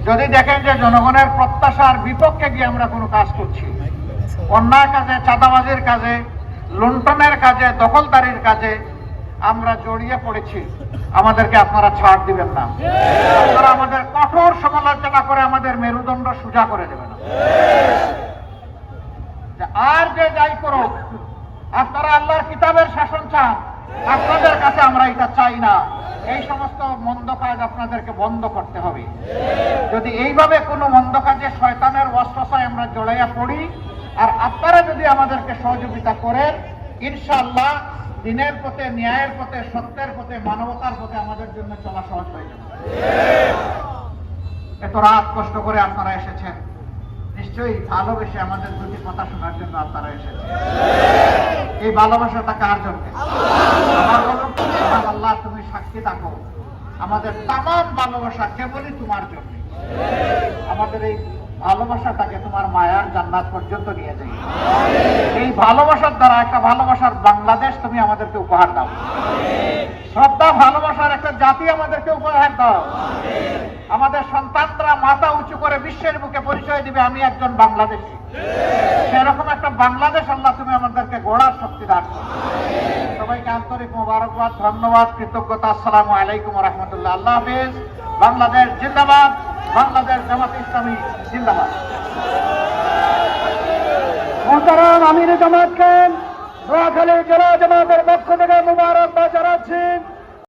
যদি দেখেন যে জনগণের প্রত্যাশার বিপক্ষে গিয়ে আমরা কোনো কাজ করছি, অন্যায় কাজে, চাঁদাবাজির কাজে, লুণ্ঠনের কাজে, দখলদারির কাজে আমরা জড়িয়ে পড়েছি, আমাদেরকে আপনারা ছাড় দিবেন না। আপনারা আমাদের কঠোর সমালোচনা করে আমাদের মেরুদণ্ড সোজা করে দেবেন না। আর যে যাই করুক, আপনারা আল্লাহর কিতাবের শাসন চান, আপনাদের কাছে আমরা এটা চাই না। এই সমস্ত মন্দ কাজ আপনাদেরকে বন্ধ করতে হবে। যদি এইভাবে কোনো মন্দ কাজে শয়তানের ওয়াসওয়াসায় আমরা জড়াইয়া পড়ি, আর আপনারা যদি আমাদেরকে সহযোগিতা করেন, ইনশাআল্লাহ দিনের পথে, ন্যায়ের পথে, সত্যের পথে, মানবতার পথে আমাদের জন্য চলা সহজ হয়ে যাবে। এত রাত কষ্ট করে আপনারা এসেছেন, নিশ্চয়ই ভালোবেসে আমাদের দুটি কথা শোনার জন্য আপনারা এসেছেন। এই ভালোবাসাটা কার জন্য? আমার বলুন, আল্লাহ তুমি সাক্ষী থাকো, আমাদের তামাম ভালোবাসা কেবলই তোমার জন্য। আমাদের এই ভালোবাসাটাকে তোমার মায়ার জান্নাত পর্যন্ত নিয়ে যাই। এই ভালোবাসার দ্বারা একটা ভালোবাসার বাংলাদেশ তুমি আমাদেরকে উপহার দাও। শ্রদ্ধা ভালোবাসার একটা জাতি আমাদেরকে উপহার দাও। আমাদের সন্তানরা মাথা উঁচু করে বিশ্বের বুকে পরিচয় দিবে আমি একজন বাংলাদেশী। সেরকম একটা বাংলাদেশ আল্লাহ তুমি আমাদেরকে গড়ার শক্তি দান করো। সবাইকে আন্তরিক মোবারকবাদ, ধন্যবাদ, কৃতজ্ঞতা। আসসালামু আলাইকুম ওয়া রাহমাতুল্লাহ। আল্লাহ হাফেজ। বাংলাদেশ জিন্দাবাদ। বাংলাদেশ জামাত ইসলামী জিন্দাবাদ। মোহতারাম আমির জামাত খান নোয়াখালী জেলা জামাতের পক্ষ থেকে মোবারকবাদ জানাচ্ছি।